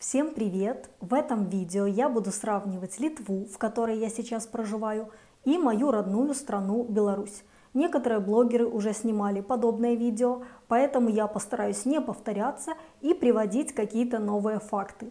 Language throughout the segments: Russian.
Всем привет! В этом видео я буду сравнивать Литву, в которой я сейчас проживаю, и мою родную страну Беларусь. Некоторые блогеры уже снимали подобное видео, поэтому я постараюсь не повторяться и приводить какие-то новые факты.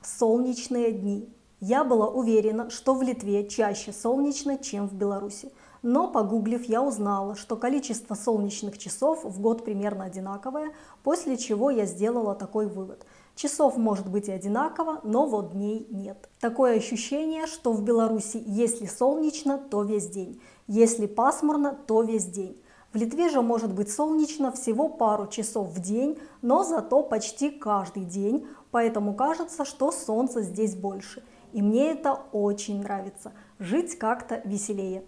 Солнечные дни. Я была уверена, что в Литве чаще солнечно, чем в Беларуси. Но погуглив, я узнала, что количество солнечных часов в год примерно одинаковое, после чего я сделала такой вывод. Часов может быть и одинаково, но вот дней нет. Такое ощущение, что в Беларуси если солнечно, то весь день, если пасмурно, то весь день. В Литве же может быть солнечно всего пару часов в день, но зато почти каждый день, поэтому кажется, что солнца здесь больше. И мне это очень нравится, жить как-то веселее.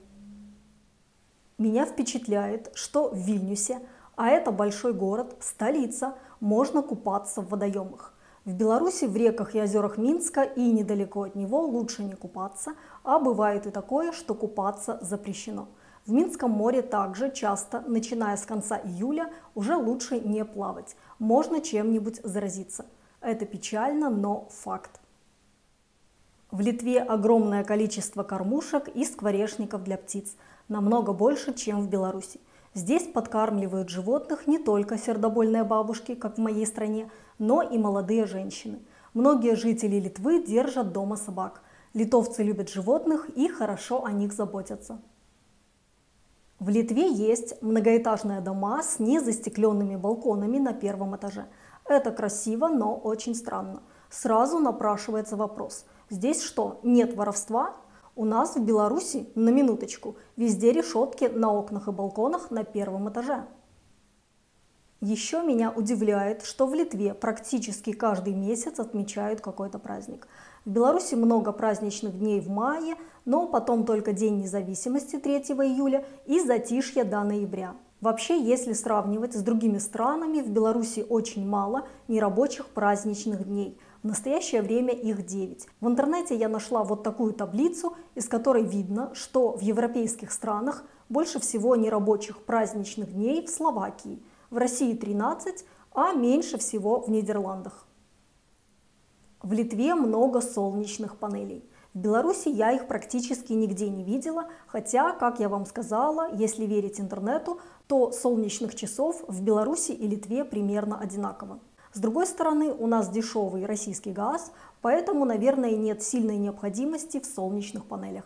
Меня впечатляет, что в Вильнюсе, а это большой город, столица, можно купаться в водоемах. В Беларуси в реках и озерах Минска и недалеко от него лучше не купаться, а бывает и такое, что купаться запрещено. В Минском море также часто, начиная с конца июля, уже лучше не плавать, можно чем-нибудь заразиться. Это печально, но факт. В Литве огромное количество кормушек и скворечников для птиц, намного больше, чем в Беларуси. Здесь подкармливают животных не только сердобольные бабушки, как в моей стране, но и молодые женщины. Многие жители Литвы держат дома собак. Литовцы любят животных и хорошо о них заботятся. В Литве есть многоэтажные дома с незастекленными балконами на первом этаже. Это красиво, но очень странно. Сразу напрашивается вопрос: здесь что, нет воровства? У нас в Беларуси, на минуточку, везде решетки на окнах и балконах на первом этаже. Еще меня удивляет, что в Литве практически каждый месяц отмечают какой-то праздник. В Беларуси много праздничных дней в мае, но потом только День независимости 3 июля и затишье до ноября. Вообще, если сравнивать с другими странами, в Беларуси очень мало нерабочих праздничных дней. В настоящее время их 9. В интернете я нашла вот такую таблицу, из которой видно, что в европейских странах больше всего нерабочих праздничных дней в Словакии, в России 13, а меньше всего в Нидерландах. В Литве много солнечных панелей. В Беларуси я их практически нигде не видела, хотя, как я вам сказала, если верить интернету, то солнечных часов в Беларуси и Литве примерно одинаково. С другой стороны, у нас дешевый российский газ, поэтому, наверное, нет сильной необходимости в солнечных панелях.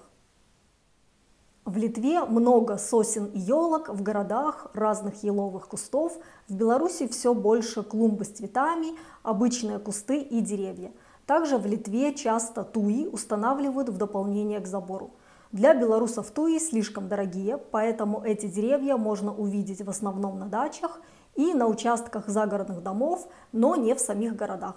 В Литве много сосен и елок, в городах разных еловых кустов, в Беларуси все больше клумбы с цветами, обычные кусты и деревья. Также в Литве часто туи устанавливают в дополнение к забору. Для белорусов туи слишком дорогие, поэтому эти деревья можно увидеть в основном на дачах и на участках загородных домов, но не в самих городах.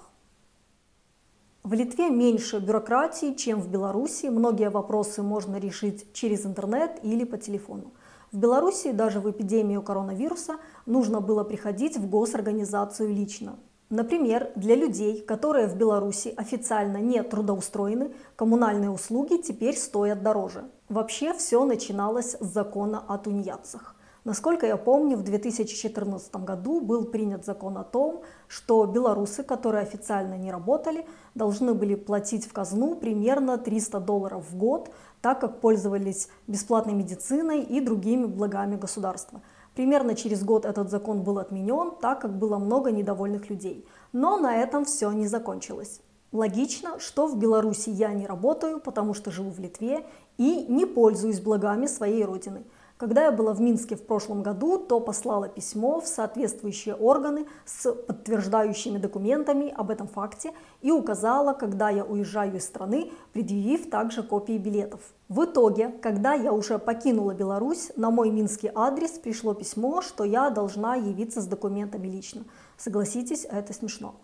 В Литве меньше бюрократии, чем в Беларуси, многие вопросы можно решить через интернет или по телефону. В Беларуси даже в эпидемию коронавируса нужно было приходить в госорганизацию лично. Например, для людей, которые в Беларуси официально не трудоустроены, коммунальные услуги теперь стоят дороже. Вообще все начиналось с закона о тунеядцах. Насколько я помню, в 2014 году был принят закон о том, что белорусы, которые официально не работали, должны были платить в казну примерно $300 в год, так как пользовались бесплатной медициной и другими благами государства. Примерно через год этот закон был отменен, так как было много недовольных людей. Но на этом все не закончилось. Логично, что в Беларуси я не работаю, потому что живу в Литве и не пользуюсь благами своей родины. Когда я была в Минске в прошлом году, то послала письмо в соответствующие органы с подтверждающими документами об этом факте и указала, когда я уезжаю из страны, предъявив также копии билетов. В итоге, когда я уже покинула Беларусь, на мой минский адрес пришло письмо, что я должна явиться с документами лично. Согласитесь, это смешно.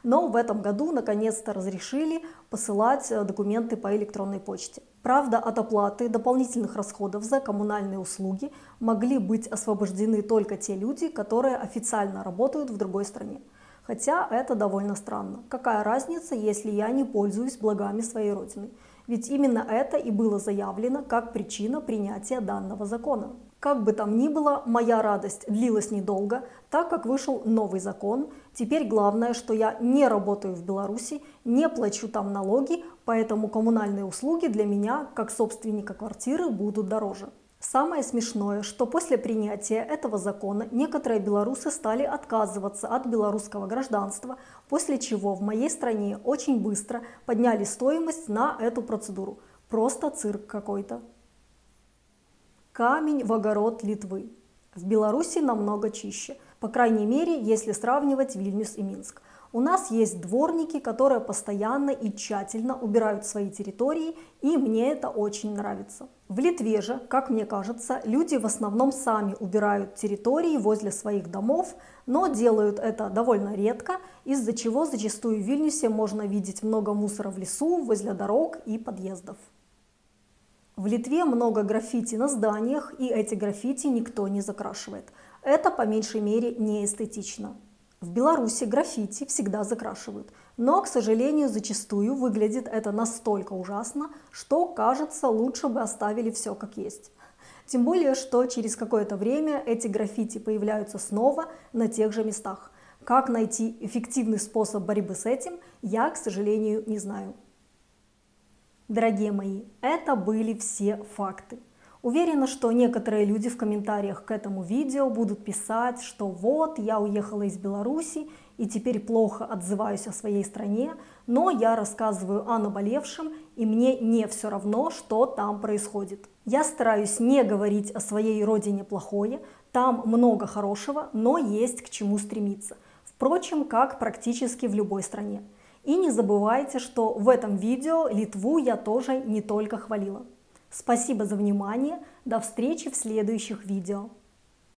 Но в этом году наконец-то разрешили посылать документы по электронной почте. Правда, от оплаты дополнительных расходов за коммунальные услуги могли быть освобождены только те люди, которые официально работают в другой стране. Хотя это довольно странно. Какая разница, если я не пользуюсь благами своей родины? Ведь именно это и было заявлено как причина принятия данного закона. Как бы там ни было, моя радость длилась недолго, так как вышел новый закон. Теперь главное, что я не работаю в Беларуси, не плачу там налоги, поэтому коммунальные услуги для меня, как собственника квартиры, будут дороже. Самое смешное, что после принятия этого закона некоторые белорусы стали отказываться от белорусского гражданства, после чего в моей стране очень быстро подняли стоимость на эту процедуру. Просто цирк какой-то. Камень в огород Литвы. В Беларуси намного чище, по крайней мере, если сравнивать Вильнюс и Минск. У нас есть дворники, которые постоянно и тщательно убирают свои территории, и мне это очень нравится. В Литве же, как мне кажется, люди в основном сами убирают территории возле своих домов, но делают это довольно редко, из-за чего зачастую в Вильнюсе можно видеть много мусора в лесу, возле дорог и подъездов. В Литве много граффити на зданиях, и эти граффити никто не закрашивает. Это по меньшей мере не эстетично. В Беларуси граффити всегда закрашивают, но, к сожалению, зачастую выглядит это настолько ужасно, что, кажется, лучше бы оставили все как есть. Тем более, что через какое-то время эти граффити появляются снова на тех же местах. Как найти эффективный способ борьбы с этим, я, к сожалению, не знаю. Дорогие мои, это были все факты. Уверена, что некоторые люди в комментариях к этому видео будут писать, что вот, я уехала из Беларуси и теперь плохо отзываюсь о своей стране, но я рассказываю о наболевшем, и мне не все равно, что там происходит. Я стараюсь не говорить о своей родине плохое, там много хорошего, но есть к чему стремиться. Впрочем, как практически в любой стране. И не забывайте, что в этом видео Литву я тоже не только хвалила. Спасибо за внимание, до встречи в следующих видео.